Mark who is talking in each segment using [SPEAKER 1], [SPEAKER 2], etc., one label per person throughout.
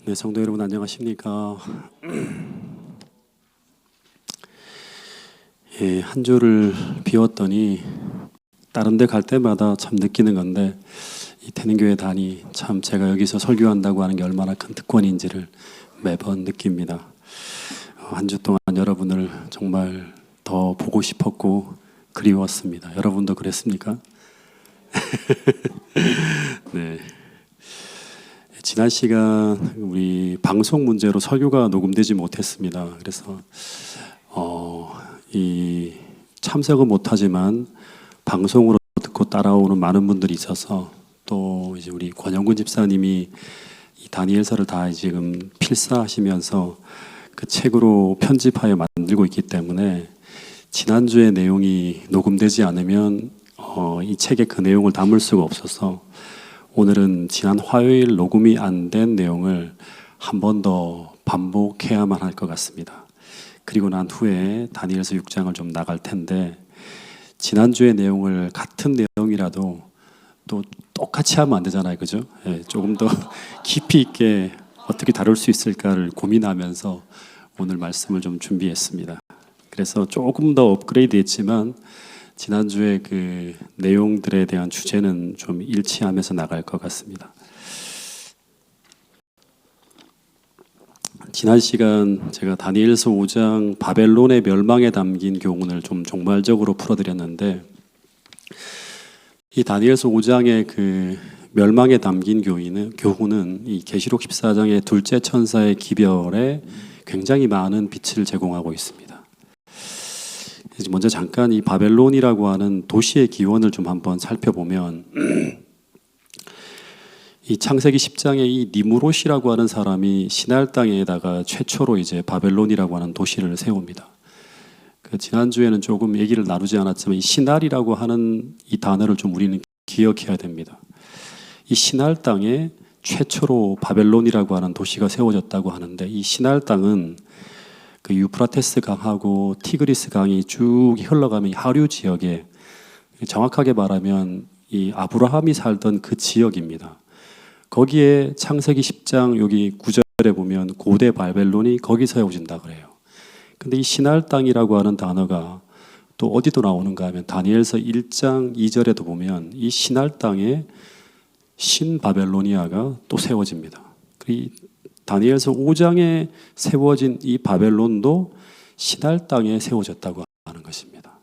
[SPEAKER 1] 네, 성도 여러분 안녕하십니까? 예, 한 주를 비웠더니 다른 데 갈 때마다 참 느끼는 건데 이 태능교회 단이 참 제가 여기서 설교한다고 하는 게 얼마나 큰 특권인지를 매번 느낍니다. 한 주 동안 여러분을 정말 더 보고 싶었고 그리웠습니다. 여러분도 그랬습니까? 네. 지난 시간 우리 방송 문제로 설교가 녹음되지 못했습니다. 그래서 이 참석은 못하지만 방송으로 듣고 따라오는 많은 분들이 있어서 또 이제 우리 권영근 집사님이 이 다니엘서를 다 지금 필사하시면서 그 책으로 편집하여 만들고 있기 때문에 지난주의 내용이 녹음되지 않으면 이 책의 그 내용을 담을 수가 없어서 오늘은 지난 화요일 녹음이 안 된 내용을 한 번 더 반복해야만 할 것 같습니다. 그리고 난 후에 다니엘서 6장을 좀 나갈 텐데 지난주의 내용을 같은 내용이라도 또 똑같이 하면 안 되잖아요, 그죠? 예, 조금 더 깊이 있게 어떻게 다룰 수 있을까를 고민하면서 오늘 말씀을 좀 준비했습니다. 그래서 조금 더 업그레이드했지만 지난주에 그 내용들에 대한 주제는 좀 일치하면서 나갈 것 같습니다. 지난 시간 제가 다니엘서 5장 바벨론의 멸망에 담긴 교훈을 좀 종말적으로 풀어드렸는데 이 다니엘서 5장의 그 멸망에 담긴 교훈은 이 계시록 14장의 둘째 천사의 기별에 굉장히 많은 빛을 제공하고 있습니다. 먼저 잠깐 이 바벨론이라고 하는 도시의 기원을 좀 한번 살펴보면 이 창세기 10장에 이 니무롯이라고 하는 사람이 시날 땅에다가 최초로 이제 바벨론이라고 하는 도시를 세웁니다. 그 지난주에는 조금 얘기를 나누지 않았지만 이 시날이라고 하는 이 단어를 좀 우리는 기억해야 됩니다. 이 시날 땅에 최초로 바벨론이라고 하는 도시가 세워졌다고 하는데 이 시날 땅은 그 유프라테스 강하고 티그리스 강이 쭉 흘러가면 하류 지역에 정확하게 말하면 이 아브라함이 살던 그 지역입니다. 거기에 창세기 10장 여기 9절에 보면 고대 바벨론이 거기 세워진다 그래요. 근데 이 시날 땅이라고 하는 단어가 또 어디도 나오는가 하면 다니엘서 1장 2절에도 보면 이 시날 땅에 신 바벨로니아가 또 세워집니다. 다니엘서 5장에 세워진 이 바벨론도 시날 땅에 세워졌다고 하는 것입니다.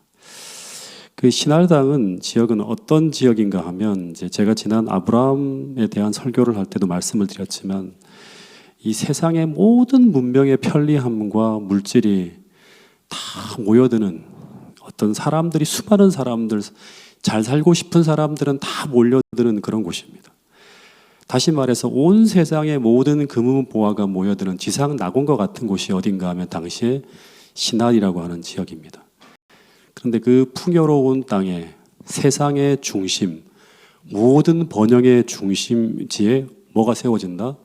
[SPEAKER 1] 그 시날 땅은 지역은 어떤 지역인가 하면 이제 제가 지난 아브라함에 대한 설교를 할 때도 말씀을 드렸지만 이 세상의 모든 문명의 편리함과 물질이 다 모여드는 어떤 사람들이 수많은 사람들 잘 살고 싶은 사람들은 다 몰려드는 그런 곳입니다. 다시 말해서 온 세상의 모든 금은보화가 모여드는 지상 낙원과 같은 곳이 어딘가 하면 당시에 시날이라고 하는 지역입니다. 그런데 그 풍요로운 땅에 세상의 중심, 모든 번영의 중심지에 뭐가 세워진다?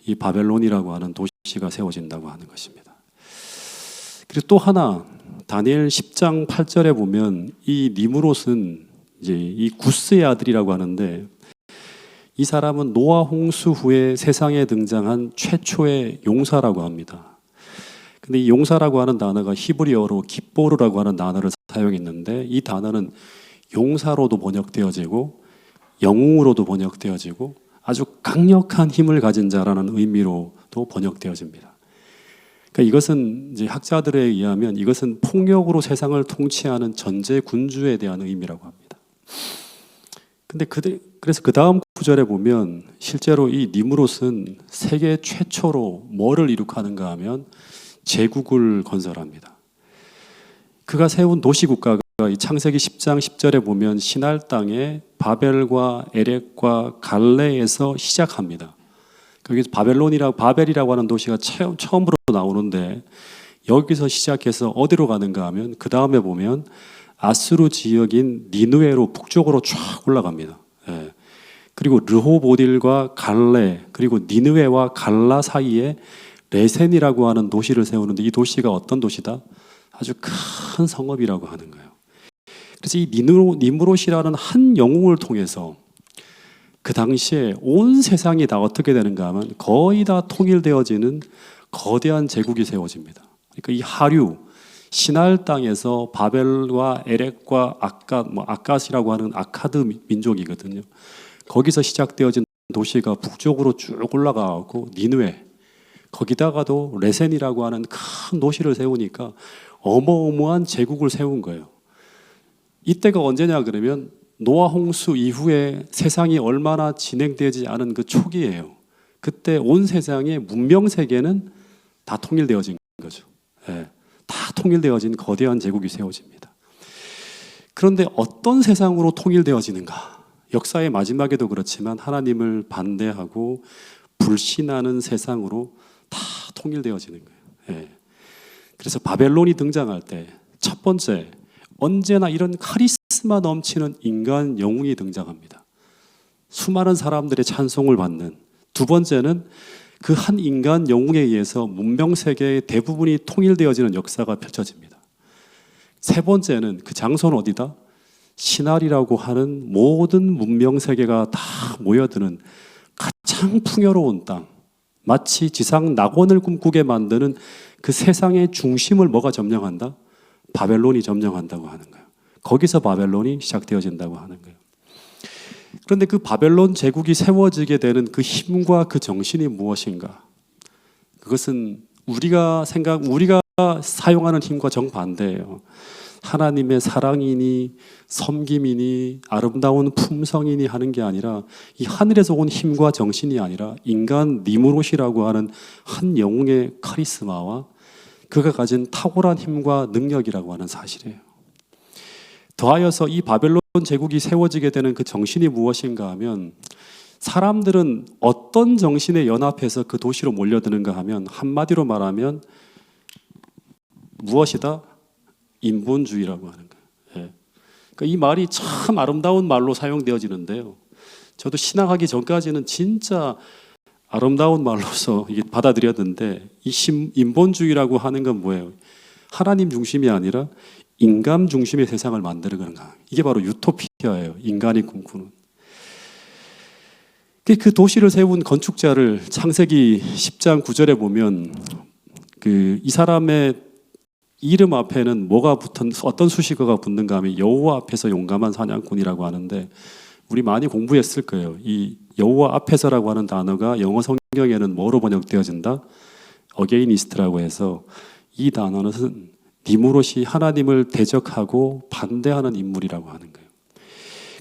[SPEAKER 1] 이 바벨론이라고 하는 도시가 세워진다고 하는 것입니다. 그리고 또 하나 다니엘 10장 8절에 보면 이 니무롯은 이제 이 구스의 아들이라고 하는데 이 사람은 노아 홍수 후에 세상에 등장한 최초의 용사라고 합니다. 근데 이 용사라고 하는 단어가 히브리어로 깃보르라고 하는 단어를 사용했는데 이 단어는 용사로도 번역되어지고 영웅으로도 번역되어지고 아주 강력한 힘을 가진 자라는 의미로도 번역되어집니다. 그러니까 이것은 이제 학자들에 의하면 이것은 폭력으로 세상을 통치하는 전제 군주에 대한 의미라고 합니다. 그래서 그 다음 구절에 보면 실제로 이 니무롯은 세계 최초로 뭐를 이룩하는가 하면 제국을 건설합니다. 그가 세운 도시국가가 이 창세기 10장 10절에 보면 시날 땅에 바벨과 에렉과 갈레에서 시작합니다. 거기 바벨이라고 하는 도시가 처음으로 나오는데 여기서 시작해서 어디로 가는가 하면 그 다음에 보면 아수르 지역인 니느웨로 북쪽으로 쫙 올라갑니다. 예. 그리고 르호보딜과 갈레 그리고 니느웨와 갈라 사이에 레센이라고 하는 도시를 세우는데 이 도시가 어떤 도시다? 아주 큰 성읍이라고 하는 거예요. 그래서 이 니무롯이라는 한 영웅을 통해서 그 당시에 온 세상이 다 어떻게 되는가 하면 거의 다 통일되어지는 거대한 제국이 세워집니다. 그러니까 이 하류, 시날 땅에서 바벨과 에렉과 아갓이라고 하는 아카드 민족이거든요. 거기서 시작되어진 도시가 북쪽으로 쭉 올라가고 니느웨, 거기다가도 레센이라고 하는 큰 도시를 세우니까 어마어마한 제국을 세운 거예요. 이때가 언제냐 그러면 노아 홍수 이후에 세상이 얼마나 진행되지 않은 그 초기예요. 그때 온 세상의 문명 세계는 다 통일되어진 거죠. 예, 다 통일되어진 거대한 제국이 세워집니다. 그런데 어떤 세상으로 통일되어지는가? 역사의 마지막에도 그렇지만 하나님을 반대하고 불신하는 세상으로 다 통일되어지는 거예요. 예. 그래서 바벨론이 등장할 때 첫 번째, 언제나 이런 카리스마 넘치는 인간 영웅이 등장합니다. 수많은 사람들의 찬송을 받는. 두 번째는 그 한 인간 영웅에 의해서 문명 세계의 대부분이 통일되어지는 역사가 펼쳐집니다. 세 번째는 그 장소는 어디다? 시날이라고 하는 모든 문명 세계가 다 모여드는 가장 풍요로운 땅, 마치 지상 낙원을 꿈꾸게 만드는 그 세상의 중심을 뭐가 점령한다? 바벨론이 점령한다고 하는 거예요. 거기서 바벨론이 시작되어진다고 하는 거예요. 그런데 그 바벨론 제국이 세워지게 되는 그 힘과 그 정신이 무엇인가? 그것은 우리가 사용하는 힘과 정반대예요. 하나님의 사랑이니 섬김이니 아름다운 품성이니 하는 게 아니라 이 하늘에서 온 힘과 정신이 아니라 인간 니무롯이라고 하는 한 영웅의 카리스마와 그가 가진 탁월한 힘과 능력이라고 하는 사실이에요. 더하여서 이 바벨론 제국이 세워지게 되는 그 정신이 무엇인가 하면 사람들은 어떤 정신에 연합해서 그 도시로 몰려드는가 하면 한마디로 말하면 무엇이다? 인본주의라고 하는 거예요. 예. 그러니까 이 말이 참 아름다운 말로 사용되어지는데요. 저도 신앙하기 전까지는 진짜 아름다운 말로서 이게 받아들였는데 이 인본주의라고 하는 건 뭐예요? 하나님 중심이 아니라 인간 중심의 세상을 만드는 거. 이게 바로 유토피아예요. 인간이 꿈꾸는. 그 도시를 세운 건축자를 창세기 10장 9절에 보면 이 사람의 이름 앞에는 뭐가 붙은 어떤 수식어가 붙는가 하면 여호와 앞에서 용감한 사냥꾼이라고 하는데 우리 많이 공부했을 거예요. 이 여호와 앞에서라고 하는 단어가 영어 성경에는 뭐로 번역되어진다? 어게이니스트라고 해서 이 단어는 니무롯이 하나님을 대적하고 반대하는 인물이라고 하는 거예요.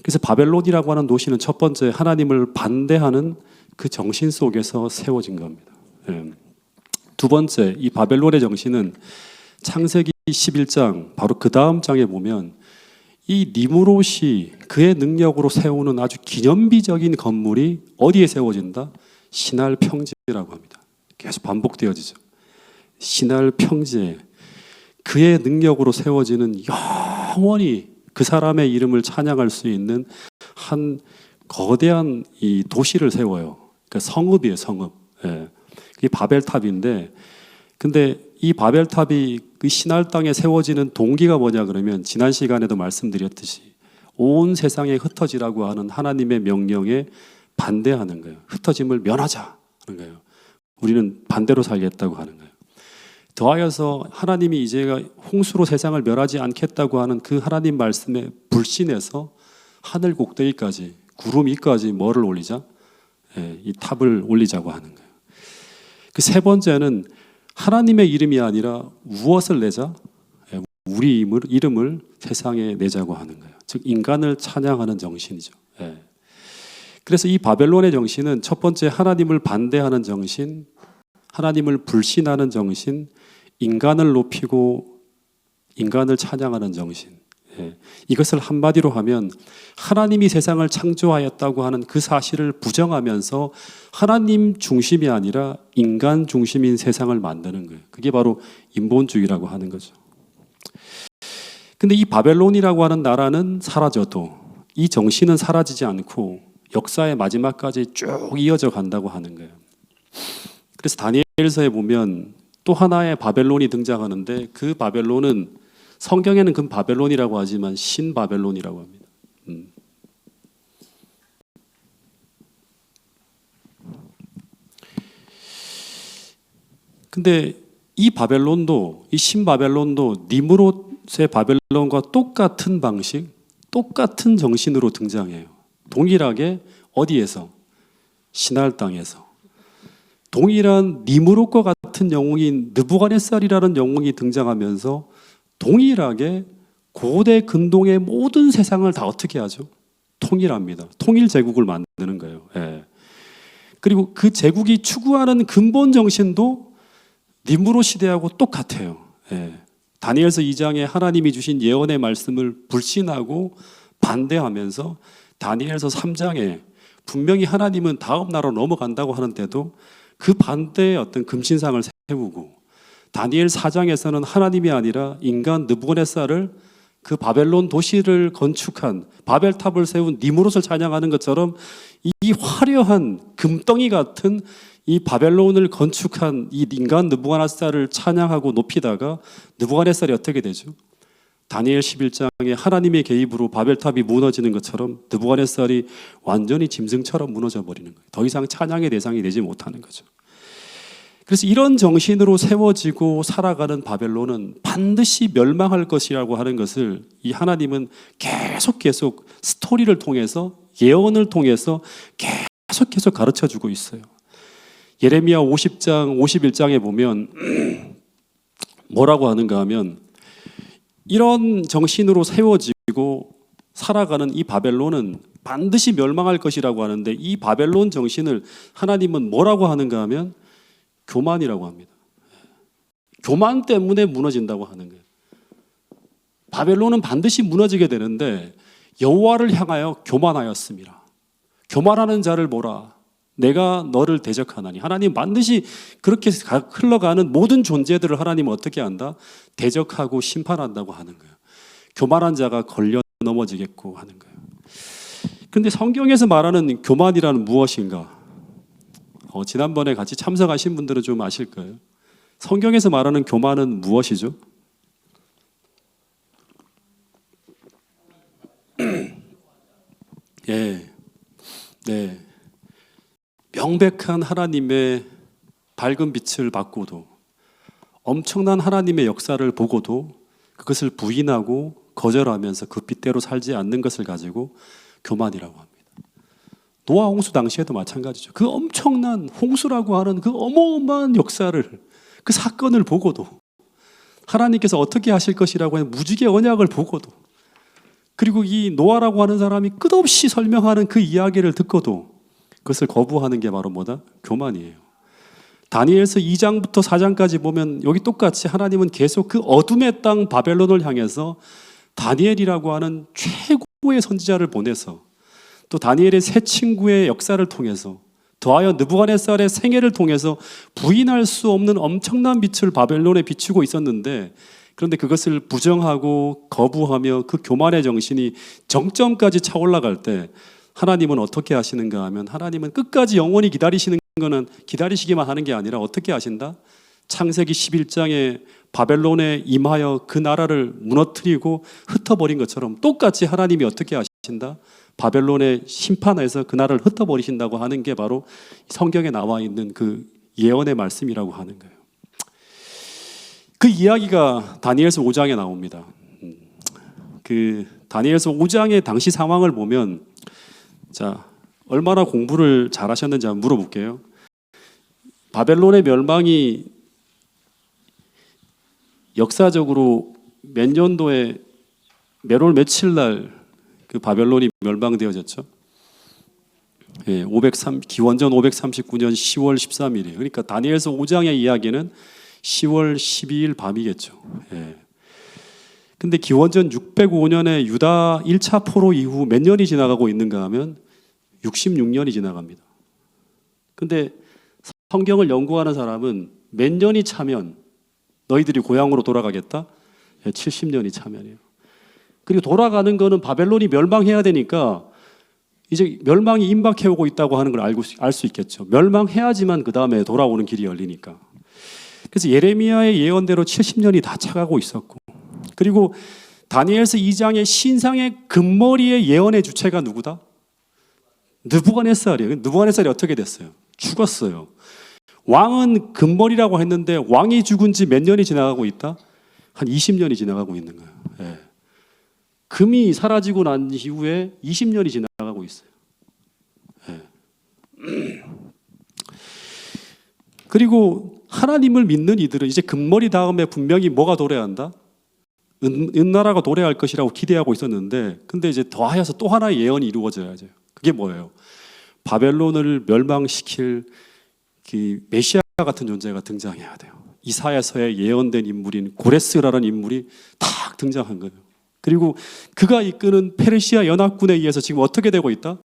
[SPEAKER 1] 그래서 바벨론이라고 하는 도시는 첫 번째 하나님을 반대하는 그 정신 속에서 세워진 겁니다. 두 번째, 이 바벨론의 정신은 창세기 11장 바로 그 다음 장에 보면 이 니무롯이 그의 능력으로 세우는 아주 기념비적인 건물이 어디에 세워진다? 시날 평지라고 합니다. 계속 반복되어지죠. 시날 평지에 그의 능력으로 세워지는 영원히 그 사람의 이름을 찬양할 수 있는 한 거대한 이 도시를 세워요. 그러니까 성읍이에요, 성읍. 예. 그게 바벨탑인데, 근데 이 바벨탑이 그 시날 땅에 세워지는 동기가 뭐냐 그러면 지난 시간에도 말씀드렸듯이 온 세상에 흩어지라고 하는 하나님의 명령에 반대하는 거예요. 흩어짐을 면하자 하는 거예요. 우리는 반대로 살겠다고 하는 거예요. 더하여서 하나님이 이제가 홍수로 세상을 멸하지 않겠다고 하는 그 하나님 말씀에 불신해서 하늘 꼭대기까지 구름 위까지 뭐를 올리자? 이 탑을 올리자고 하는 거예요. 그 세 번째는 하나님의 이름이 아니라 무엇을 내자? 우리 이름을 세상에 내자고 하는 거예요. 즉 인간을 찬양하는 정신이죠. 그래서 이 바벨론의 정신은 첫 번째 하나님을 반대하는 정신, 하나님을 불신하는 정신, 인간을 높이고 인간을 찬양하는 정신. 이것을 한마디로 하면 하나님이 세상을 창조하였다고 하는 그 사실을 부정하면서 하나님 중심이 아니라 인간 중심인 세상을 만드는 거예요. 그게 바로 인본주의라고 하는 거죠. 근데 이 바벨론이라고 하는 나라는 사라져도 이 정신은 사라지지 않고 역사의 마지막까지 쭉 이어져 간다고 하는 거예요. 그래서 다니엘서에 보면 또 하나의 바벨론이 등장하는데 그 바벨론은 성경에는 그 바벨론이라고 하지만 신바벨론이라고 합니다. 근데 이 바벨론도, 이 신바벨론도 니므롯의 바벨론과 똑같은 방식, 똑같은 정신으로 등장해요. 동일하게 어디에서? 시날 땅에서. 동일한 니므롯과 같은 영웅인 느부갓네살이라는 영웅이 등장하면서 동일하게 고대 근동의 모든 세상을 다 어떻게 하죠? 통일합니다. 통일 제국을 만드는 거예요. 예. 그리고 그 제국이 추구하는 근본 정신도 니므롯 시대하고 똑같아요. 예. 다니엘서 2장에 하나님이 주신 예언의 말씀을 불신하고 반대하면서 다니엘서 3장에 분명히 하나님은 다음 나라로 넘어간다고 하는데도 그 반대의 어떤 금신상을 세우고, 다니엘 4장에서는 하나님이 아니라 인간 느부갓네살을 그 바벨론 도시를 건축한 바벨탑을 세운 니므롯을 찬양하는 것처럼 이 화려한 금덩이 같은 이 바벨론을 건축한 이 인간 느부갓네살을 찬양하고 높이다가 느부갓네살이 어떻게 되죠? 다니엘 11장에 하나님의 개입으로 바벨탑이 무너지는 것처럼 느부갓네살이 완전히 짐승처럼 무너져 버리는 거예요. 더 이상 찬양의 대상이 되지 못하는 거죠. 그래서 이런 정신으로 세워지고 살아가는 바벨론은 반드시 멸망할 것이라고 하는 것을 이 하나님은 계속 스토리를 통해서, 예언을 통해서 계속 가르쳐주고 있어요. 예레미야 50장, 51장에 보면 뭐라고 하는가 하면, 이런 정신으로 세워지고 살아가는 이 바벨론은 반드시 멸망할 것이라고 하는데, 이 바벨론 정신을 하나님은 뭐라고 하는가 하면 교만이라고 합니다. 교만 때문에 무너진다고 하는 거예요. 바벨론은 반드시 무너지게 되는데 여호와를 향하여 교만하였습니다. 교만하는 자를 보라, 내가 너를 대적하나니. 하나님 반드시 그렇게 흘러가는 모든 존재들을 하나님은 어떻게 한다? 대적하고 심판한다고 하는 거예요. 교만한 자가 걸려 넘어지겠고 하는 거예요. 그런데 성경에서 말하는 교만이란 무엇인가? 지난번에 같이 참석하신 분들은 좀 아실 거예요. 성경에서 말하는 교만은 무엇이죠? 예, 네. 명백한 하나님의 밝은 빛을 받고도, 엄청난 하나님의 역사를 보고도 그것을 부인하고 거절하면서 그 빛대로 살지 않는 것을 가지고 교만이라고 합니다. 노아 홍수 당시에도 마찬가지죠. 그 엄청난 홍수라고 하는 그 어마어마한 역사를, 그 사건을 보고도, 하나님께서 어떻게 하실 것이라고 하는 무지개 언약을 보고도, 그리고 이 노아라고 하는 사람이 끝없이 설명하는 그 이야기를 듣고도 그것을 거부하는 게 바로 뭐다? 교만이에요. 다니엘서 2장부터 4장까지 보면 여기 똑같이 하나님은 계속 그 어둠의 땅 바벨론을 향해서 다니엘이라고 하는 최고의 선지자를 보내서, 또 다니엘의 세 친구의 역사를 통해서, 더하여 느부갓네살의 생애를 통해서 부인할 수 없는 엄청난 빛을 바벨론에 비추고 있었는데, 그런데 그것을 부정하고 거부하며 그 교만의 정신이 정점까지 차올라갈 때 하나님은 어떻게 하시는가 하면, 하나님은 끝까지 영원히 기다리시는 거는 기다리시기만 하는 게 아니라 어떻게 하신다? 창세기 11장에 바벨론에 임하여 그 나라를 무너뜨리고 흩어버린 것처럼 똑같이 하나님이 어떻게 하신다? 바벨론의 심판에서 그 나라를 흩어버리신다고 하는 게 바로 성경에 나와 있는 그 예언의 말씀이라고 하는 거예요. 그 이야기가 다니엘서 5장에 나옵니다. 그 다니엘서 5장의 당시 상황을 보면, 자, 얼마나 공부를 잘하셨는지 한번 물어볼게요. 바벨론의 멸망이 역사적으로 몇 년도에 몇월 며칠 날 그 바벨론이 멸망되어졌죠? 예, 기원전 539년 10월 13일이에요. 그러니까 다니엘서 5장의 이야기는 10월 12일 밤이겠죠. 예. 근데 기원전 605년에 유다 1차 포로 이후 몇 년이 지나가고 있는가 하면 66년이 지나갑니다. 근데 성경을 연구하는 사람은 몇 년이 차면 너희들이 고향으로 돌아가겠다? 70년이 차면이에요. 그리고 돌아가는 거는 바벨론이 멸망해야 되니까 이제 멸망이 임박해 오고 있다고 하는 걸 알 수 있겠죠. 멸망해야지만 그 다음에 돌아오는 길이 열리니까. 그래서 예레미야의 예언대로 70년이 다 차가고 있었고, 그리고 다니엘서 2장의 신상의 금머리의 예언의 주체가 누구다? 느부갓네살이에요. 느부갓네살이 어떻게 됐어요? 죽었어요. 왕은 금벌이라고 했는데 왕이 죽은 지 몇 년이 지나가고 있다? 한 20년이 지나가고 있는 거예요. 예. 금이 사라지고 난 이후에 20년이 지나가고 있어요. 예. 그리고 하나님을 믿는 이들은 이제 금머리 다음에 분명히 뭐가 도래한다? 은나라가 도래할 것이라고 기대하고 있었는데, 근데 이제 더하여서 또 하나의 예언이 이루어져야죠. 그게 뭐예요? 바벨론을 멸망시킬 그 메시아 같은 존재가 등장해야 돼요. 이사야서에 예언된 인물인 고레스라는 인물이 탁 등장한 거예요. 그리고 그가 이끄는 페르시아 연합군에 의해서 지금 어떻게 되고 있다?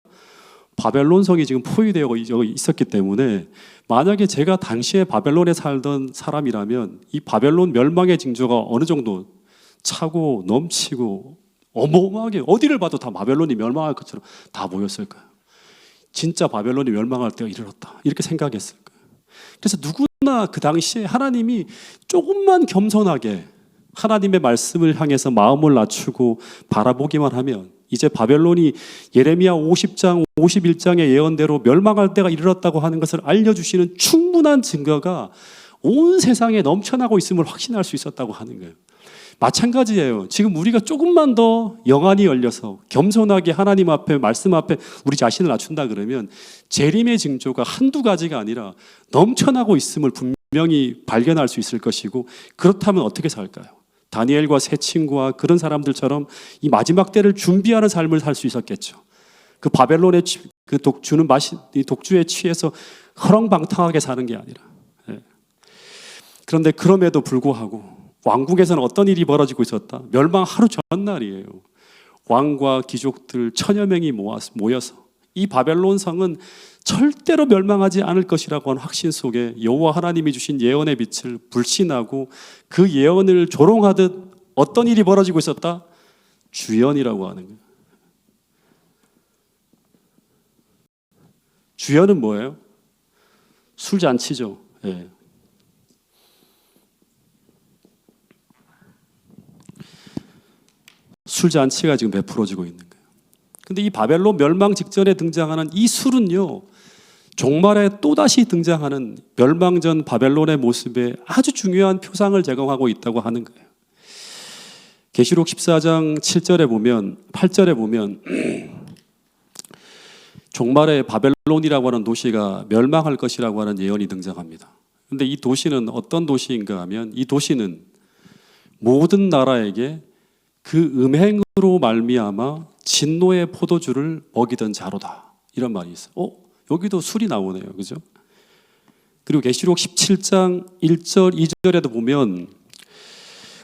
[SPEAKER 1] 바벨론 성이 지금 포위되어 있었기 때문에 만약에 제가 당시에 바벨론에 살던 사람이라면 이 바벨론 멸망의 징조가 어느 정도 차고 넘치고 어마어마하게 어디를 봐도 다 바벨론이 멸망할 것처럼 다 보였을 거예요. 진짜 바벨론이 멸망할 때가 이르렀다 이렇게 생각했을 거예요. 그래서 누구나 그 당시에 하나님이 조금만 겸손하게 하나님의 말씀을 향해서 마음을 낮추고 바라보기만 하면 이제 바벨론이 예레미야 50장, 51장의 예언대로 멸망할 때가 이르렀다고 하는 것을 알려주시는 충분한 증거가 온 세상에 넘쳐나고 있음을 확신할 수 있었다고 하는 거예요. 마찬가지예요. 지금 우리가 조금만 더 영안이 열려서 겸손하게 하나님 앞에 말씀 앞에 우리 자신을 낮춘다 그러면 재림의 징조가 한두 가지가 아니라 넘쳐나고 있음을 분명히 발견할 수 있을 것이고, 그렇다면 어떻게 살까요? 다니엘과 세 친구와 그런 사람들처럼 이 마지막 때를 준비하는 삶을 살 수 있었겠죠. 그 바벨론의 그 독주에 취해서 허렁방탕하게 사는 게 아니라. 그런데 그럼에도 불구하고 왕국에서는 어떤 일이 벌어지고 있었다? 멸망 하루 전날이에요. 왕과 귀족들 천여 명이 모여서 이 바벨론 성은 절대로 멸망하지 않을 것이라고 하는 확신 속에 여호와 하나님이 주신 예언의 빛을 불신하고 그 예언을 조롱하듯 어떤 일이 벌어지고 있었다? 주연이라고 하는 거예요. 주연은 뭐예요? 술잔치죠. 예. 술잔치가 지금 베풀어지고 있는 거예요. 근데 이 바벨론 멸망 직전에 등장하는 이 술은요, 종말에 또다시 등장하는 멸망 전 바벨론의 모습에 아주 중요한 표상을 제공하고 있다고 하는 거예요. 계시록 14장 7절에 보면 8절에 보면 종말에 바벨론이라고 하는 도시가 멸망할 것이라고 하는 예언이 등장합니다. 그런데 이 도시는 어떤 도시인가 하면 이 도시는 모든 나라에게 그 음행으로 말미암아 진노의 포도주를 먹이던 자로다. 이런 말이 있어요. 여기도 술이 나오네요. 그죠? 그리고 계시록 17장 1절 2절에도 보면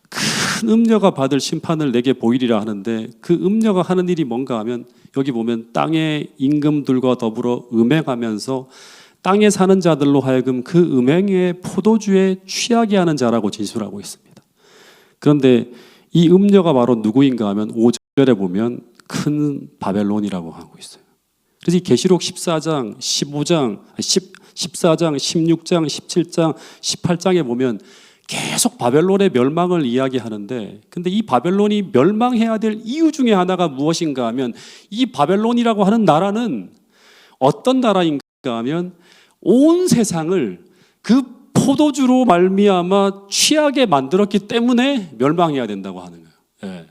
[SPEAKER 1] 큰 음녀가 받을 심판을 내게 보이리라 하는데, 그 음녀가 하는 일이 뭔가 하면 여기 보면 땅의 임금들과 더불어 음행하면서 땅에 사는 자들로 하여금 그 음행의 포도주에 취하게 하는 자라고 진술하고 있습니다. 그런데 이 음녀가 바로 누구인가 하면 5절에 보면 큰 바벨론이라고 하고 있어요. 그래서 이 계시록 14장, 15장, 14장, 16장, 17장, 18장에 보면 계속 바벨론의 멸망을 이야기하는데, 근데 이 바벨론이 멸망해야 될 이유 중에 하나가 무엇인가 하면 이 바벨론이라고 하는 나라는 어떤 나라인가 하면 온 세상을 그 포도주로 말미암아 취하게 만들었기 때문에 멸망해야 된다고 하는 거예요. 예.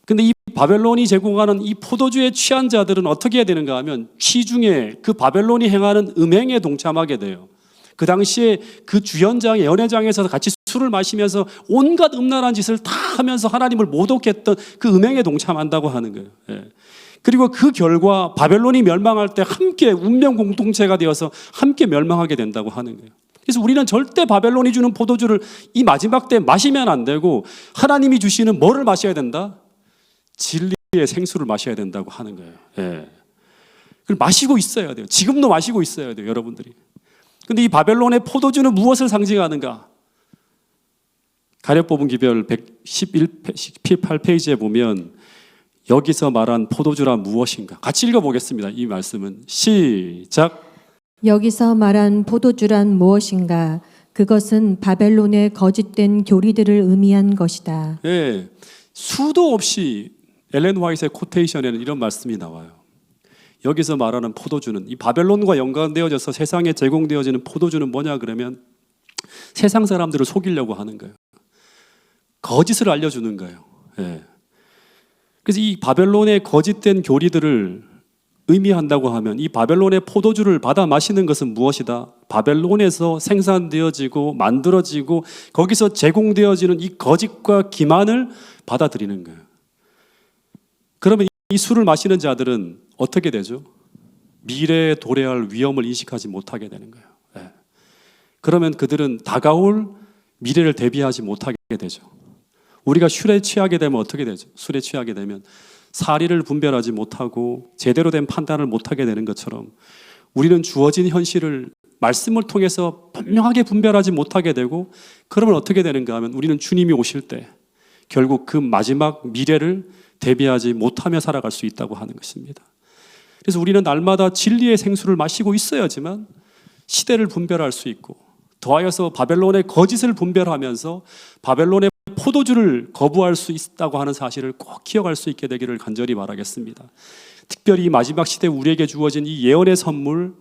[SPEAKER 1] 근데 이 바벨론이 제공하는 이 포도주에 취한 자들은 어떻게 해야 되는가 하면 취중에 그 바벨론이 행하는 음행에 동참하게 돼요. 그 당시에 그 주연장, 연회장에서 같이 술을 마시면서 온갖 음란한 짓을 다 하면서 하나님을 모독했던 그 음행에 동참한다고 하는 거예요. 예. 그리고 그 결과 바벨론이 멸망할 때 함께 운명 공동체가 되어서 함께 멸망하게 된다고 하는 거예요. 그래서 우리는 절대 바벨론이 주는 포도주를 이 마지막 때 마시면 안 되고 하나님이 주시는 뭐를 마셔야 된다? 진리의 생수를 마셔야 된다고 하는 거예요. 예. 그걸 마시고 있어야 돼요. 지금도 마시고 있어야 돼요, 여러분들이. 근데 이 바벨론의 포도주는 무엇을 상징하는가? 가려 뽑은 기별 118페이지에 보면 여기서 말한 포도주란 무엇인가? 같이 읽어보겠습니다. 이 말씀은 시작.
[SPEAKER 2] 여기서 말한 포도주란 무엇인가? 그것은 바벨론의 거짓된 교리들을 의미한 것이다.
[SPEAKER 1] 예, 수도 없이 엘렌 화이트의 코테이션에는 이런 말씀이 나와요. 여기서 말하는 포도주는 이 바벨론과 연관되어져서 세상에 제공되어지는 포도주는 뭐냐 그러면 세상 사람들을 속이려고 하는 거예요. 거짓을 알려주는 거예요. 예. 그래서 이 바벨론의 거짓된 교리들을 의미한다고 하면 이 바벨론의 포도주를 받아 마시는 것은 무엇이다? 바벨론에서 생산되어지고 만들어지고 거기서 제공되어지는 이 거짓과 기만을 받아들이는 거예요. 그러면 이 술을 마시는 자들은 어떻게 되죠? 미래에 도래할 위험을 인식하지 못하게 되는 거예요. 예. 그러면 그들은 다가올 미래를 대비하지 못하게 되죠. 우리가 술에 취하게 되면 어떻게 되죠? 술에 취하게 되면 사리를 분별하지 못하고 제대로 된 판단을 못하게 되는 것처럼 우리는 주어진 현실을 말씀을 통해서 분명하게 분별하지 못하게 되고 그러면 어떻게 되는가 하면 우리는 주님이 오실 때 결국 그 마지막 미래를 대비하지 못하며 살아갈 수 있다고 하는 것입니다. 그래서 우리는 날마다 진리의 생수를 마시고 있어야지만 시대를 분별할 수 있고 더하여서 바벨론의 거짓을 분별하면서 바벨론의 포도주를 거부할 수 있다고 하는 사실을 꼭 기억할 수 있게 되기를 간절히 바라겠습니다. 특별히 이 마지막 시대 우리에게 주어진 이 예언의 선물,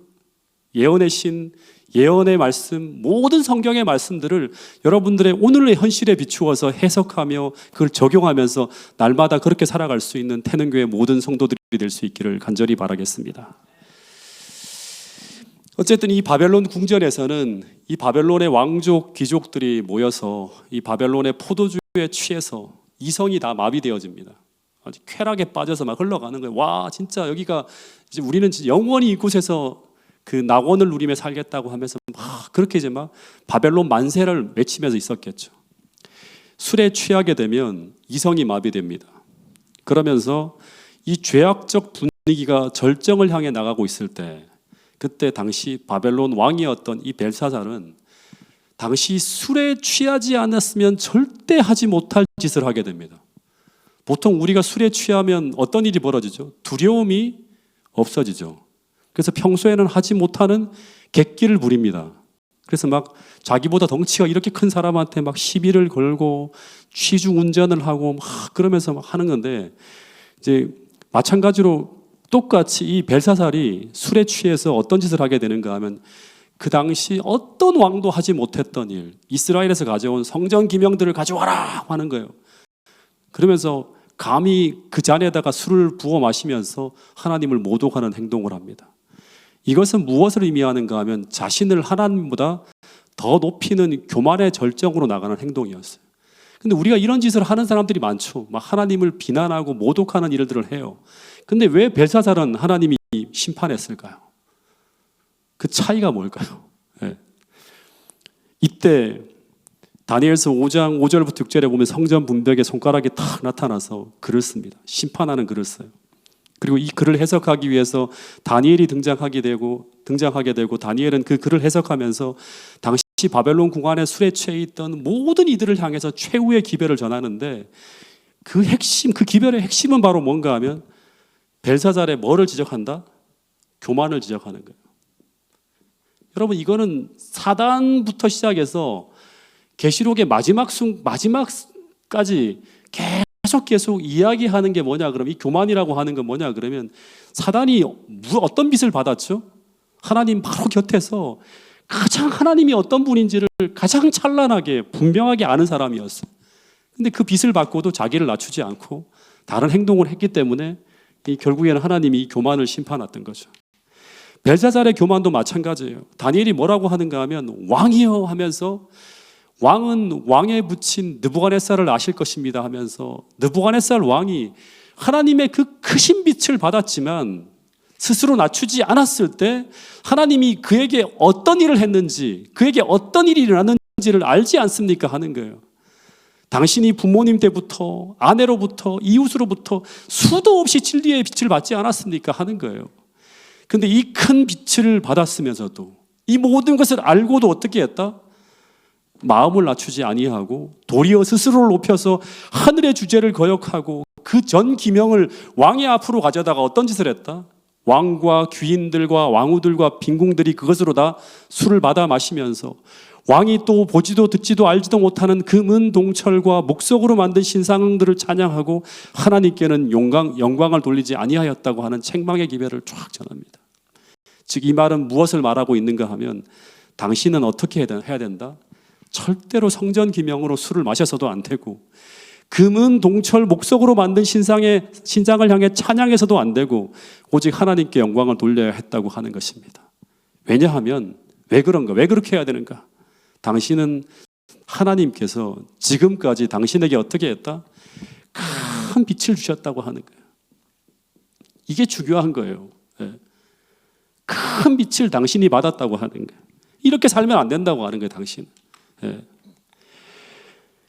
[SPEAKER 1] 예언의 신, 예언의 말씀, 모든 성경의 말씀들을 여러분들의 오늘의 현실에 비추어서 해석하며 그걸 적용하면서 날마다 그렇게 살아갈 수 있는 태능교회 모든 성도들이 될 수 있기를 간절히 바라겠습니다. 어쨌든 이 바벨론 궁전에서는 이 바벨론의 왕족, 귀족들이 모여서 이 바벨론의 포도주에 취해서 이성이 다 마비되어집니다. 아주 쾌락에 빠져서 막 흘러가는 거예요. 와, 진짜 여기가 이제 우리는 진짜 영원히 이곳에서 그 낙원을 누리며 살겠다고 하면서 막 그렇게 이제 막 바벨론 만세를 외치면서 있었겠죠. 술에 취하게 되면 이성이 마비됩니다. 그러면서 이 죄악적 분위기가 절정을 향해 나가고 있을 때 그때 당시 바벨론 왕이었던 이 벨사살은 당시 술에 취하지 않았으면 절대 하지 못할 짓을 하게 됩니다. 보통 우리가 술에 취하면 어떤 일이 벌어지죠? 두려움이 없어지죠. 그래서 평소에는 하지 못하는 객기를 부립니다. 그래서 막 자기보다 덩치가 이렇게 큰 사람한테 막 시비를 걸고 취중 운전을 하고 막 그러면서 막 하는 건데 이제 마찬가지로 똑같이 이 벨사살이 술에 취해서 어떤 짓을 하게 되는가 하면 그 당시 어떤 왕도 하지 못했던 일, 이스라엘에서 가져온 성전 기명들을 가져와라 하는 거예요. 그러면서 감히 그 잔에다가 술을 부어 마시면서 하나님을 모독하는 행동을 합니다. 이것은 무엇을 의미하는가 하면 자신을 하나님보다 더 높이는 교만의 절정으로 나가는 행동이었어요. 근데 우리가 이런 짓을 하는 사람들이 많죠. 막 하나님을 비난하고 모독하는 일들을 해요. 근데 왜 벨사살은 하나님이 심판했을까요? 그 차이가 뭘까요? 네. 이때 다니엘서 5장 5절부터 6절에 보면 성전 분벽에 손가락이 탁 나타나서 글을 씁니다. 심판하는 글을 써요. 그리고 이 글을 해석하기 위해서 다니엘이 등장하게 되고 다니엘은 그 글을 해석하면서 당시 바벨론 궁안에 술에 취해 있던 모든 이들을 향해서 최후의 기별을 전하는데 그 핵심, 그 기별의 핵심은 바로 뭔가 하면 벨사살의 뭐를 지적한다? 교만을 지적하는 거예요. 여러분 이거는 사단부터 시작해서 계시록의 마지막까지 계속 이야기하는 게 뭐냐 그러면 이 교만이라고 하는 건 뭐냐 그러면 사단이 어떤 빚을 받았죠? 하나님 바로 곁에서 가장 하나님이 어떤 분인지를 가장 찬란하게 분명하게 아는 사람이었어요. 근데 그 빚을 받고도 자기를 낮추지 않고 다른 행동을 했기 때문에 결국에는 하나님이 이 교만을 심판했던 거죠. 벨사살의 교만도 마찬가지예요. 다니엘이 뭐라고 하는가 하면 왕이여 하면서 왕은 왕에 붙인 느부갓네살을 아실 것입니다 하면서 느부갓네살 왕이 하나님의 그 크신 빛을 받았지만 스스로 낮추지 않았을 때 하나님이 그에게 어떤 일을 했는지 그에게 어떤 일이 일어났는지를 알지 않습니까 하는 거예요. 당신이 부모님 때부터 아내로부터 이웃으로부터 수도 없이 진리의 빛을 받지 않았습니까 하는 거예요. 근데 이 큰 빛을 받았으면서도 이 모든 것을 알고도 어떻게 했다? 마음을 낮추지 아니하고 도리어 스스로를 높여서 하늘의 주제를 거역하고 그 전 기명을 왕의 앞으로 가져다가 어떤 짓을 했다? 왕과 귀인들과 왕후들과 빈궁들이 그것으로 다 술을 받아 마시면서 왕이 또 보지도 듣지도 알지도 못하는 금은 동철과 목석으로 만든 신상들을 찬양하고 하나님께는 영광을 돌리지 아니하였다고 하는 책망의 기별을 쫙 전합니다. 즉 이 말은 무엇을 말하고 있는가 하면 당신은 어떻게 해야 된다? 절대로 성전 기명으로 술을 마셔서도 안 되고 금은 동철 목석으로 만든 신상을 향해 찬양해서도 안 되고 오직 하나님께 영광을 돌려야 했다고 하는 것입니다. 왜냐하면 왜 그런가? 왜 그렇게 해야 되는가? 당신은 하나님께서 지금까지 당신에게 어떻게 했다? 큰 빛을 주셨다고 하는 거예요. 이게 중요한 거예요. 큰 빛을 당신이 받았다고 하는 거예요. 이렇게 살면 안 된다고 하는 거예요, 당신은.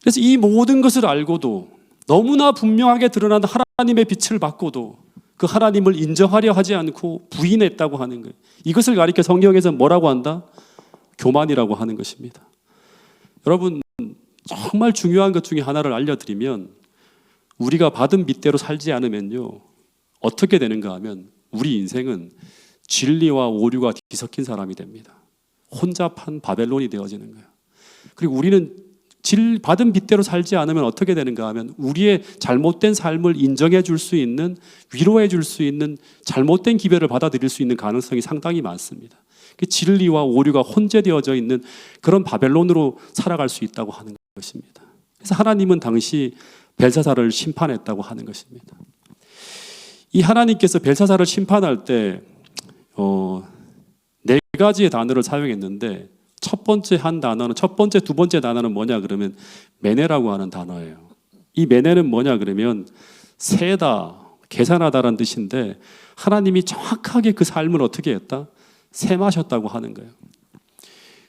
[SPEAKER 1] 그래서 이 모든 것을 알고도 너무나 분명하게 드러난 하나님의 빛을 받고도 그 하나님을 인정하려 하지 않고 부인했다고 하는 거예요. 이것을 가리켜 성경에서 뭐라고 한다? 교만이라고 하는 것입니다. 여러분, 정말 중요한 것 중에 하나를 알려드리면 우리가 받은 빛대로 살지 않으면요 어떻게 되는가 하면 우리 인생은 진리와 오류가 뒤섞인 사람이 됩니다. 혼잡한 바벨론이 되어지는 거예요. 그리고 우리는 받은 빛대로 살지 않으면 어떻게 되는가 하면 우리의 잘못된 삶을 인정해 줄 수 있는, 위로해 줄 수 있는 잘못된 기별을 받아들일 수 있는 가능성이 상당히 많습니다. 진리와 오류가 혼재되어져 있는 그런 바벨론으로 살아갈 수 있다고 하는 것입니다. 그래서 하나님은 당시 벨사살을 심판했다고 하는 것입니다. 이 하나님께서 벨사살을 심판할 때 네 가지의 단어를 사용했는데 첫 번째, 두 번째 단어는 뭐냐 그러면 메네라고 하는 단어예요. 이 메네는 뭐냐 그러면 세다, 계산하다라는 뜻인데 하나님이 정확하게 그 삶을 어떻게 했다? 셈하셨다고 하는 거예요.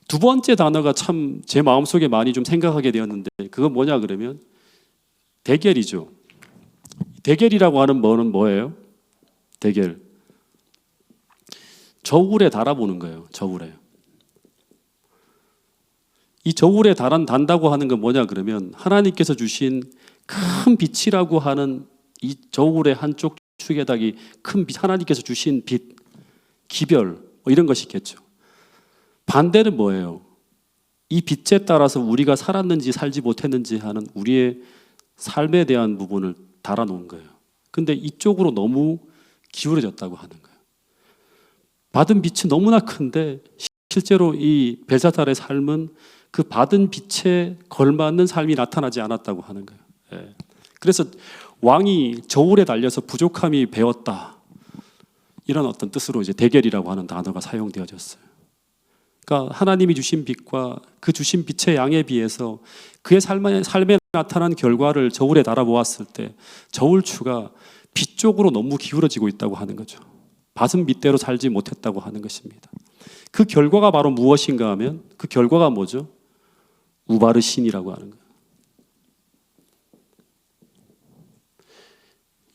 [SPEAKER 1] 두 번째 단어가 참 제 마음속에 많이 좀 생각하게 되었는데 그건 뭐냐 그러면 대결이죠. 대결이라고 하는 뭐는 뭐예요? 대결. 저울에 달아보는 거예요. 저울에. 이 저울에 단다고 하는 건 뭐냐 그러면 하나님께서 주신 큰 빛이라고 하는 이 저울의 한쪽 축에다가 큰 빛, 하나님께서 주신 빛, 기별 이런 것이 있겠죠. 반대는 뭐예요? 이 빛에 따라서 우리가 살았는지 살지 못했는지 하는 우리의 삶에 대한 부분을 달아놓은 거예요. 근데 이쪽으로 너무 기울어졌다고 하는 거예요. 받은 빛이 너무나 큰데 실제로 이 벨사살의 삶은 그 받은 빛에 걸맞는 삶이 나타나지 않았다고 하는 거예요. 그래서 왕이 저울에 달려서 부족함이 배었다. 이런 어떤 뜻으로 이제 대결이라고 하는 단어가 사용되어졌어요. 그러니까 하나님이 주신 빛과 그 주신 빛의 양에 비해서 그의 삶에 나타난 결과를 저울에 달아보았을 때 저울추가 빛 쪽으로 너무 기울어지고 있다고 하는 거죠. 받은 빛대로 살지 못했다고 하는 것입니다. 그 결과가 바로 무엇인가 하면 그 결과가 뭐죠? 우바르신이라고 하는 거예요.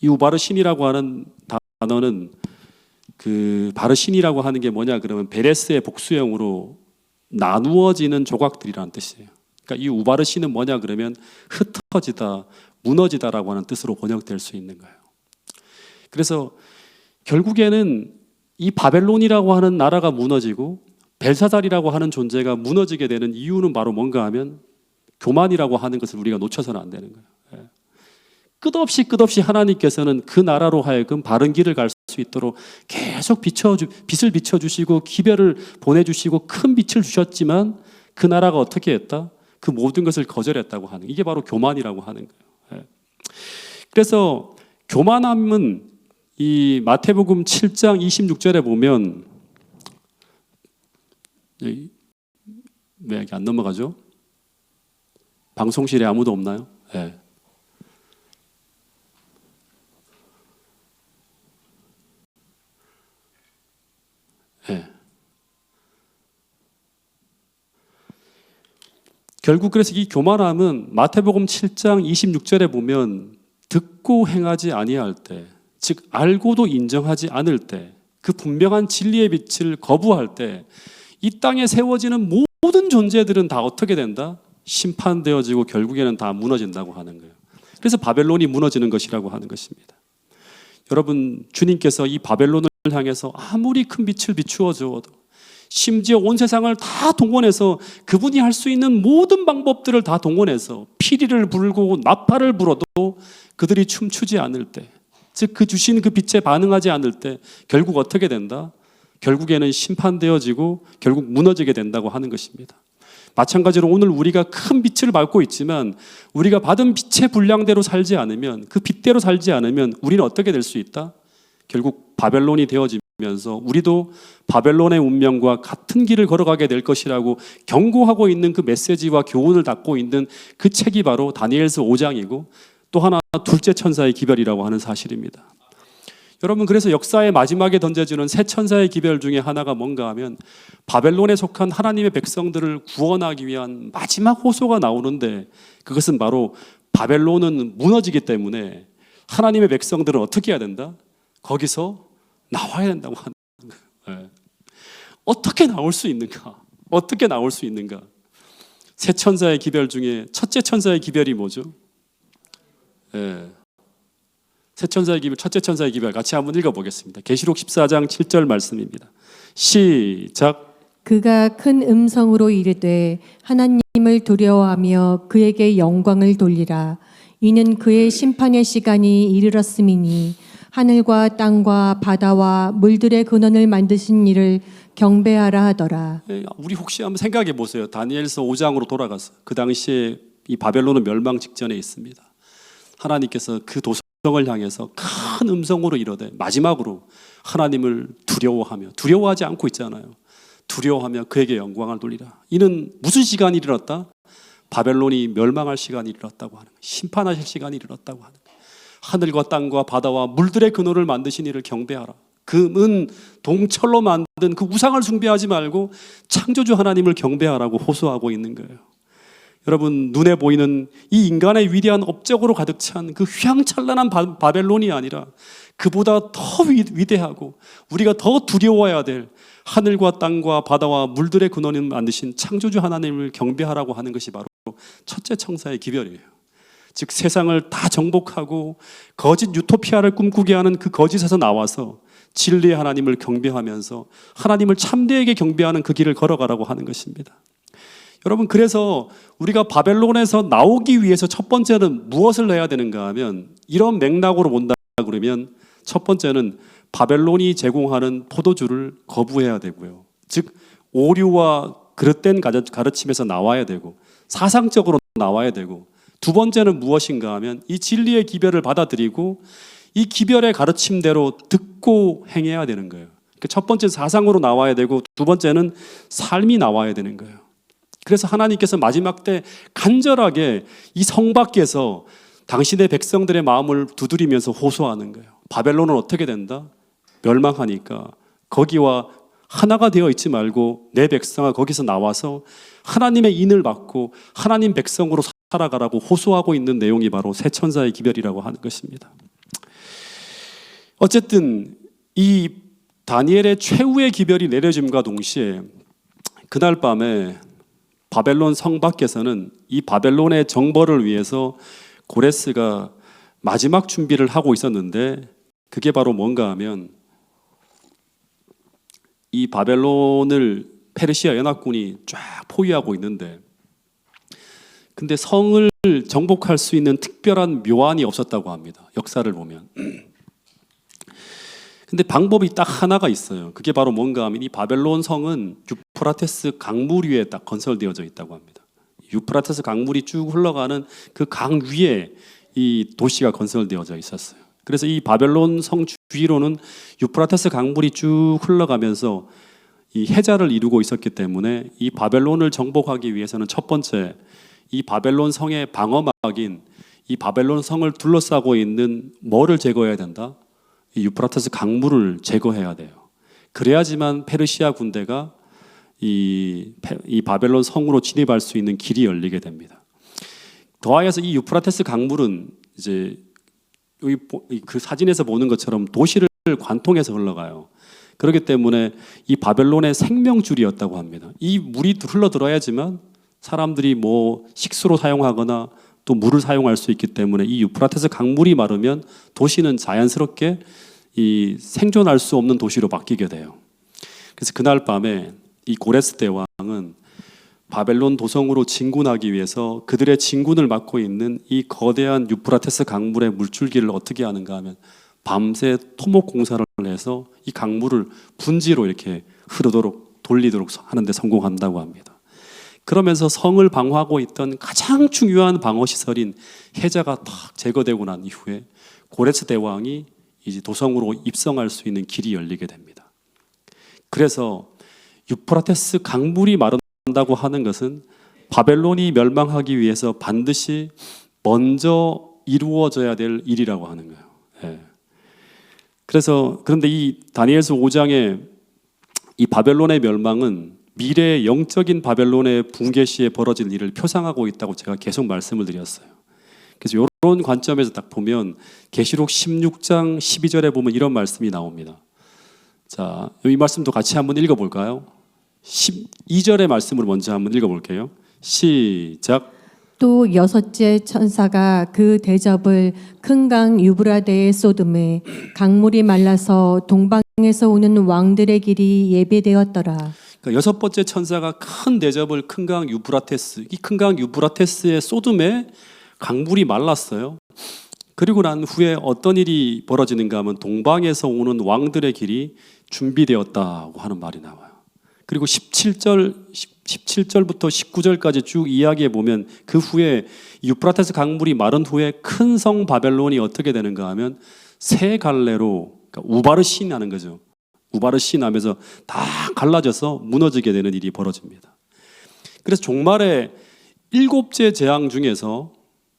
[SPEAKER 1] 이 우바르신이라고 하는 단어는 그 바르신이라고 하는 게 뭐냐 그러면 베레스의 복수형으로 나누어지는 조각들이라는 뜻이에요. 그러니까 이 우바르신은 뭐냐 그러면 흩어지다, 무너지다라고 하는 뜻으로 번역될 수 있는 거예요. 그래서 결국에는 이 바벨론이라고 하는 나라가 무너지고 벨사살이라고 하는 존재가 무너지게 되는 이유는 바로 뭔가 하면 교만이라고 하는 것을 우리가 놓쳐서는 안 되는 거예요. 끝없이 하나님께서는 그 나라로 하여금 바른 길을 갈 수 있도록 계속 빛을 비춰주시고 기별을 보내주시고 큰 빛을 주셨지만 그 나라가 어떻게 했다? 그 모든 것을 거절했다고 하는 이게 바로 교만이라고 하는 거예요. 그래서 교만함은 이 마태복음 7장 26절에 보면 왜 이렇게 안 넘어가죠? 방송실에 아무도 없나요? 네. 네. 결국 그래서 이 교만함은 마태복음 7장 26절에 보면 듣고 행하지 아니할 때, 즉 알고도 인정하지 않을 때, 그 분명한 진리의 빛을 거부할 때 이 땅에 세워지는 모든 존재들은 다 어떻게 된다? 심판되어지고 결국에는 다 무너진다고 하는 거예요. 그래서 바벨론이 무너지는 것이라고 하는 것입니다. 여러분, 주님께서 이 바벨론을 향해서 아무리 큰 빛을 비추어 주어도, 심지어 온 세상을 다 동원해서 그분이 할 수 있는 모든 방법들을 다 동원해서 피리를 불고 나팔을 불어도 그들이 춤추지 않을 때, 즉 그 주신 그 빛에 반응하지 않을 때 결국 어떻게 된다? 결국에는 심판되어지고 결국 무너지게 된다고 하는 것입니다. 마찬가지로 오늘 우리가 큰 빛을 받고 있지만 우리가 받은 빛의 분량대로 살지 않으면, 그 빛대로 살지 않으면 우리는 어떻게 될 수 있다? 결국 바벨론이 되어지면서 우리도 바벨론의 운명과 같은 길을 걸어가게 될 것이라고 경고하고 있는 그 메시지와 교훈을 담고 있는 그 책이 바로 다니엘서 5장이고, 또 하나 둘째 천사의 기별이라고 하는 사실입니다. 여러분, 그래서 역사의 마지막에 던져지는 새 천사의 기별 중에 하나가 뭔가 하면 바벨론에 속한 하나님의 백성들을 구원하기 위한 마지막 호소가 나오는데, 그것은 바로 바벨론은 무너지기 때문에 하나님의 백성들은 어떻게 해야 된다? 거기서 나와야 된다고 하는 거예요. 네. 어떻게 나올 수 있는가? 어떻게 나올 수 있는가? 새 천사의 기별 중에 첫째 천사의 기별이 뭐죠? 네. 새 천사의 기별, 첫째 천사의 기별 같이 한번 읽어보겠습니다. 계시록 14장 7절 말씀입니다. 시작.
[SPEAKER 2] 그가 큰 음성으로 이르되 하나님을 두려워하며 그에게 영광을 돌리라. 이는 그의 심판의 시간이 이르렀음이니 하늘과 땅과 바다와 물들의 근원을 만드신 이를 경배하라 하더라.
[SPEAKER 1] 우리 혹시 한번 생각해 보세요. 다니엘서 5장으로 돌아가서 그 당시에 이 바벨론은 멸망 직전에 있습니다. 하나님께서 그 도성을 향해서 큰 음성으로 이르되, 마지막으로 하나님을 두려워하지 않고 있잖아요. 두려워하며 그에게 영광을 돌리라. 이는 무슨 시간이 이르렀다? 바벨론이 멸망할 시간이 이르렀다고 하는 거예요. 심판하실 시간이 이르렀다고 하는 거예요. 하늘과 땅과 바다와 물들의 근원을 만드신 이를 경배하라. 금은 동철로 만든 그 우상을 숭배하지 말고 창조주 하나님을 경배하라고 호소하고 있는 거예요. 여러분, 눈에 보이는 이 인간의 위대한 업적으로 가득 찬 그 휘황찬란한 바벨론이 아니라 그보다 더 위대하고 우리가 더 두려워해야 될 하늘과 땅과 바다와 물들의 근원을 만드신 창조주 하나님을 경배하라고 하는 것이 바로 첫째 천사의 기별이에요. 즉 세상을 다 정복하고 거짓 유토피아를 꿈꾸게 하는 그 거짓에서 나와서 진리의 하나님을 경배하면서 하나님을 참되게 경배하는 그 길을 걸어가라고 하는 것입니다. 여러분, 그래서 우리가 바벨론에서 나오기 위해서 첫 번째는 무엇을 해야 되는가 하면, 이런 맥락으로 본다 그러면 첫 번째는 바벨론이 제공하는 포도주를 거부해야 되고요. 즉 오류와 그릇된 가르침에서 나와야 되고 사상적으로 나와야 되고, 두 번째는 무엇인가 하면 이 진리의 기별을 받아들이고 이 기별의 가르침대로 듣고 행해야 되는 거예요. 첫 번째는 사상으로 나와야 되고 두 번째는 삶이 나와야 되는 거예요. 그래서 하나님께서 마지막 때 간절하게 이 성 밖에서 당신의 백성들의 마음을 두드리면서 호소하는 거예요. 바벨론은 어떻게 된다? 멸망하니까 거기와 하나가 되어 있지 말고 내 백성아 거기서 나와서 하나님의 인을 받고 하나님 백성으로 살아가라고 호소하고 있는 내용이 바로 새 천사의 기별이라고 하는 것입니다. 어쨌든 이 다니엘의 최후의 기별이 내려짐과 동시에 그날 밤에 바벨론 성 밖에서는 이 바벨론의 정벌을 위해서 고레스가 마지막 준비를 하고 있었는데, 그게 바로 뭔가 하면 이 바벨론을 페르시아 연합군이 쫙 포위하고 있는데, 근데 성을 정복할 수 있는 특별한 묘안이 없었다고 합니다. 역사를 보면. 근데 방법이 딱 하나가 있어요. 그게 바로 뭔가 하면 이 바벨론 성은 유프라테스 강물 위에 딱 건설되어져 있다고 합니다. 유프라테스 강물이 쭉 흘러가는 그 강 위에 이 도시가 건설되어져 있었어요. 그래서 이 바벨론 성 주위로는 유프라테스 강물이 쭉 흘러가면서 이 해자를 이루고 있었기 때문에 이 바벨론을 정복하기 위해서는 첫 번째, 이 바벨론 성의 방어막인 이 바벨론 성을 둘러싸고 있는 뭐를 제거해야 된다? 이 유프라테스 강물을 제거해야 돼요. 그래야지만 페르시아 군대가 이 바벨론 성으로 진입할 수 있는 길이 열리게 됩니다. 더하여서 이 유프라테스 강물은 이제 여기 그 사진에서 보는 것처럼 도시를 관통해서 흘러가요. 그렇기 때문에 이 바벨론의 생명줄이었다고 합니다. 이 물이 흘러들어야지만 사람들이 뭐 식수로 사용하거나 또 물을 사용할 수 있기 때문에 이 유프라테스 강물이 마르면 도시는 자연스럽게 이 생존할 수 없는 도시로 바뀌게 돼요. 그래서 그날 밤에 이 고레스 대왕은 바벨론 도성으로 진군하기 위해서 그들의 진군을 막고 있는 이 거대한 유프라테스 강물의 물줄기를 어떻게 하는가 하면 밤새 토목 공사를 해서 이 강물을 분지로 이렇게 흐르도록 돌리도록 하는 데 성공한다고 합니다. 그러면서 성을 방어하고 있던 가장 중요한 방어 시설인 해자가 탁 제거되고 난 이후에 고레스 대왕이 이제 도성으로 입성할 수 있는 길이 열리게 됩니다. 그래서 유프라테스 강물이 마른다고 하는 것은 바벨론이 멸망하기 위해서 반드시 먼저 이루어져야 될 일이라고 하는 거예요. 예. 그런데 이 다니엘서 5장에 이 바벨론의 멸망은 미래의 영적인 바벨론의 붕괴 시에 벌어질 일을 표상하고 있다고 제가 계속 말씀을 드렸어요. 그래서 이런 관점에서 딱 보면 계시록 16장 12절에 보면 이런 말씀이 나옵니다. 자, 이 말씀도 같이 한번 읽어볼까요? 12절의 말씀을 먼저 한번 읽어볼게요. 시작.
[SPEAKER 2] 또 여섯째 천사가 그 대접을 큰 강 유브라데에 쏟음에 강물이 말라서 동방에서 오는 왕들의 길이 예배되었더라.
[SPEAKER 1] 그러니까 여섯 번째 천사가 큰 대접을 큰 강 유브라테스, 이 큰 강 유브라테스의 쏟음에 강물이 말랐어요. 그리고 난 후에 어떤 일이 벌어지는가 하면 동방에서 오는 왕들의 길이 준비되었다고 하는 말이 나와요. 그리고 17절부터 19절까지 쭉 이야기해 보면 그 후에 유프라테스 강물이 마른 후에 큰 성 바벨론이 어떻게 되는가 하면 세 갈래로, 그러니까 우바르시 나는 거죠. 우바르시 나면서 다 갈라져서 무너지게 되는 일이 벌어집니다. 그래서 종말의 일곱째 재앙 중에서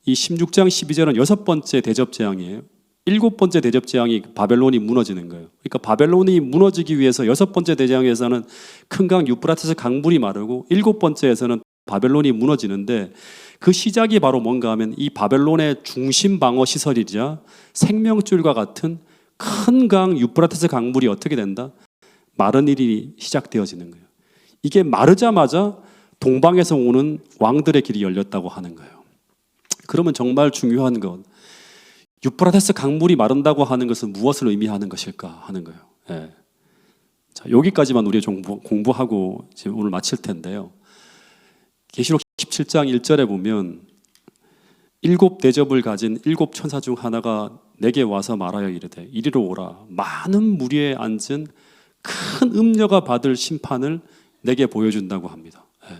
[SPEAKER 1] 이 16장 12절은 여섯 번째 대접 재앙이에요. 일곱 번째 대접 재앙이 바벨론이 무너지는 거예요. 그러니까 바벨론이 무너지기 위해서 여섯 번째 대재앙에서는 큰 강 유프라테스 강물이 마르고 일곱 번째에서는 바벨론이 무너지는데 그 시작이 바로 뭔가 하면 이 바벨론의 중심 방어 시설이자 생명줄과 같은 큰 강 유프라테스 강물이 어떻게 된다? 마른 일이 시작되어지는 거예요. 이게 마르자마자 동방에서 오는 왕들의 길이 열렸다고 하는 거예요. 그러면 정말 중요한 건 유프라테스 강물이 마른다고 하는 것은 무엇을 의미하는 것일까 하는 거예요. 예. 자, 여기까지만 우리 공부하고 지금 오늘 마칠 텐데요. 계시록 17장 1절에 보면 일곱 대접을 가진 일곱 천사 중 하나가 내게 와서 말하여 이르되 이리로 오라. 많은 무리에 앉은 큰 음녀가 받을 심판을 내게 보여준다고 합니다. 예.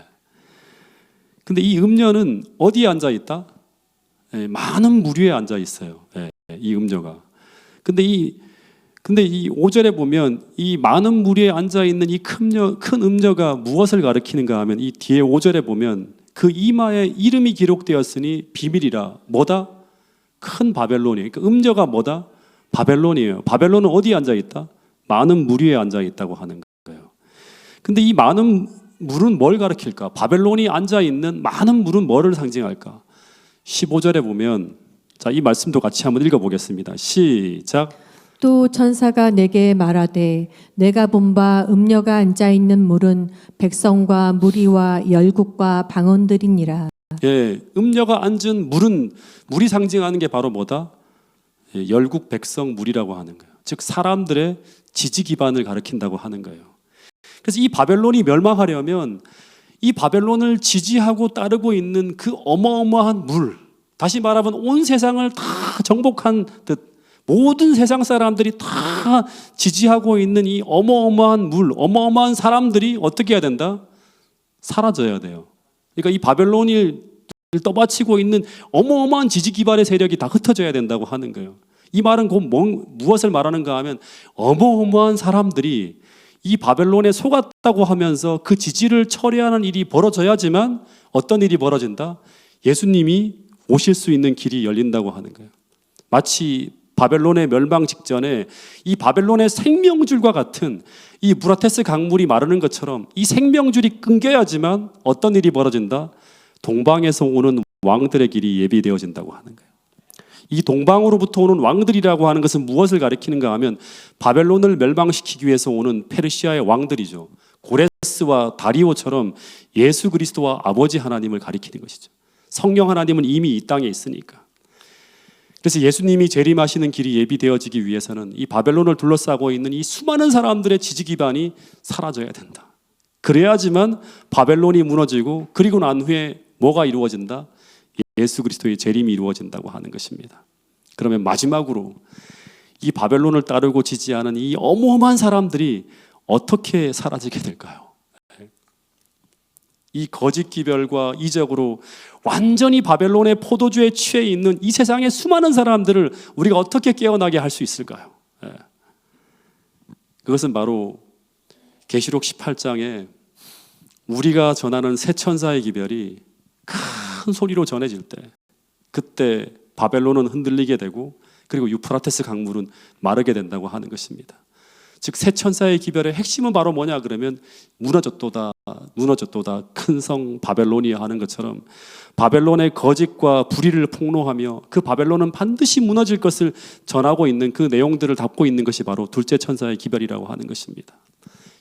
[SPEAKER 1] 근데 이 음녀는 어디에 앉아 있다? 예, 많은 무리에 앉아 있어요. 예, 이 음녀가. 근데 이 5절에 보면 이 많은 무리에 앉아 있는 이 큰 음녀가 무엇을 가리키는가 하면 이 뒤에 5절에 보면 그 이마에 이름이 기록되었으니 비밀이라. 뭐다? 큰 바벨론이에요. 그러니까 음녀가 뭐다? 바벨론이에요. 바벨론은 어디에 앉아 있다? 많은 무리에 앉아 있다고 하는 거예요. 근데 이 많은 물은 뭘 가리킬까? 바벨론이 앉아 있는 많은 물은 뭐를 상징할까? 15절에 보면 자, 이 말씀도 같이 한번 읽어보겠습니다. 시작.
[SPEAKER 2] 또 천사가 내게 말하되 내가 본 바 음녀가 앉아 있는 물은 백성과 무리와 열국과 방언들이니라.
[SPEAKER 1] 예, 음녀가 앉은 물이 상징하는 게 바로 뭐다? 예, 열국 백성 무리라고 하는 거예요. 즉 사람들의 지지 기반을 가리킨다고 하는 거예요. 그래서 이 바벨론이 멸망하려면 이 바벨론을 지지하고 따르고 있는 그 어마어마한 물, 다시 말하면 온 세상을 다 정복한 듯 모든 세상 사람들이 다 지지하고 있는 이 어마어마한 물, 어마어마한 사람들이 어떻게 해야 된다? 사라져야 돼요. 그러니까 이 바벨론을 떠받치고 있는 어마어마한 지지 기반의 세력이 다 흩어져야 된다고 하는 거예요. 이 말은 곧 무엇을 말하는가 하면 어마어마한 사람들이 이 바벨론에 속았다고 하면서 그 지지를 처리하는 일이 벌어져야지만 어떤 일이 벌어진다? 예수님이 오실 수 있는 길이 열린다고 하는 거예요. 마치 바벨론의 멸망 직전에 이 바벨론의 생명줄과 같은 이 유프라테스 강물이 마르는 것처럼 이 생명줄이 끊겨야지만 어떤 일이 벌어진다? 동방에서 오는 왕들의 길이 예비되어진다고 하는 거예요. 이 동방으로부터 오는 왕들이라고 하는 것은 무엇을 가리키는가 하면 바벨론을 멸망시키기 위해서 오는 페르시아의 왕들이죠. 고레스와 다리오처럼 예수 그리스도와 아버지 하나님을 가리키는 것이죠. 성령 하나님은 이미 이 땅에 있으니까. 그래서 예수님이 재림하시는 길이 예비되어지기 위해서는 이 바벨론을 둘러싸고 있는 이 수많은 사람들의 지지 기반이 사라져야 된다. 그래야지만 바벨론이 무너지고 그리고 난 후에 뭐가 이루어진다? 예수 그리스도의 재림이 이루어진다고 하는 것입니다. 그러면 마지막으로 이 바벨론을 따르고 지지하는 이 어마어마한 사람들이 어떻게 사라지게 될까요? 이 거짓 기별과 이적으로 완전히 바벨론의 포도주에 취해 있는 이 세상의 수많은 사람들을 우리가 어떻게 깨어나게 할 수 있을까요? 그것은 바로 계시록 18장에 우리가 전하는 새 천사의 기별이 큰 소리로 전해질 때, 그때 바벨론은 흔들리게 되고 그리고 유프라테스 강물은 마르게 된다고 하는 것입니다. 즉 새 천사의 기별의 핵심은 바로 뭐냐 그러면 무너졌도다 큰 성 바벨론이야 하는 것처럼 바벨론의 거짓과 불의를 폭로하며 그 바벨론은 반드시 무너질 것을 전하고 있는 그 내용들을 담고 있는 것이 바로 둘째 천사의 기별이라고 하는 것입니다.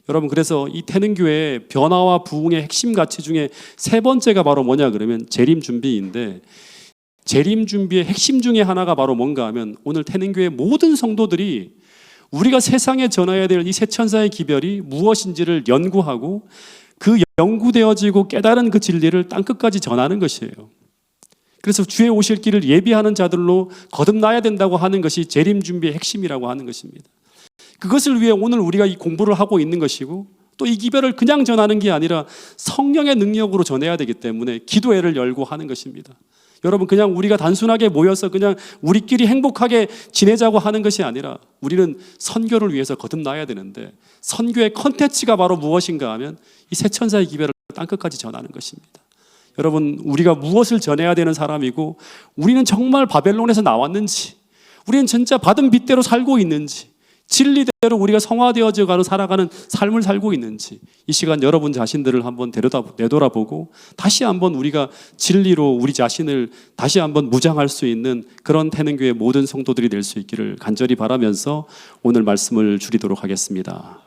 [SPEAKER 1] 여러분, 그래서 이 태능교회의 변화와 부흥의 핵심 가치 중에 세 번째가 바로 뭐냐 그러면 재림 준비인데, 재림 준비의 핵심 중에 하나가 바로 뭔가 하면 오늘 태능교회 모든 성도들이 우리가 세상에 전해야 될 이 새 천사의 기별이 무엇인지를 연구하고 그 연구되어지고 깨달은 그 진리를 땅끝까지 전하는 것이에요. 그래서 주의 오실 길을 예비하는 자들로 거듭나야 된다고 하는 것이 재림 준비의 핵심이라고 하는 것입니다. 그것을 위해 오늘 우리가 이 공부를 하고 있는 것이고, 또 이 기별을 그냥 전하는 게 아니라 성령의 능력으로 전해야 되기 때문에 기도회를 열고 하는 것입니다. 여러분, 그냥 우리가 단순하게 모여서 그냥 우리끼리 행복하게 지내자고 하는 것이 아니라 우리는 선교를 위해서 거듭나야 되는데, 선교의 컨텐츠가 바로 무엇인가 하면 이 새 천사의 기별을 땅끝까지 전하는 것입니다. 여러분, 우리가 무엇을 전해야 되는 사람이고, 우리는 정말 바벨론에서 나왔는지, 우리는 진짜 받은 빚대로 살고 있는지, 진리대로 우리가 성화되어져 가는 살아가는 삶을 살고 있는지, 이 시간 여러분 자신들을 한번 되돌아보고 다시 한번 우리가 진리로 우리 자신을 다시 한번 무장할 수 있는 그런 태능교회 모든 성도들이 될 수 있기를 간절히 바라면서 오늘 말씀을 줄이도록 하겠습니다.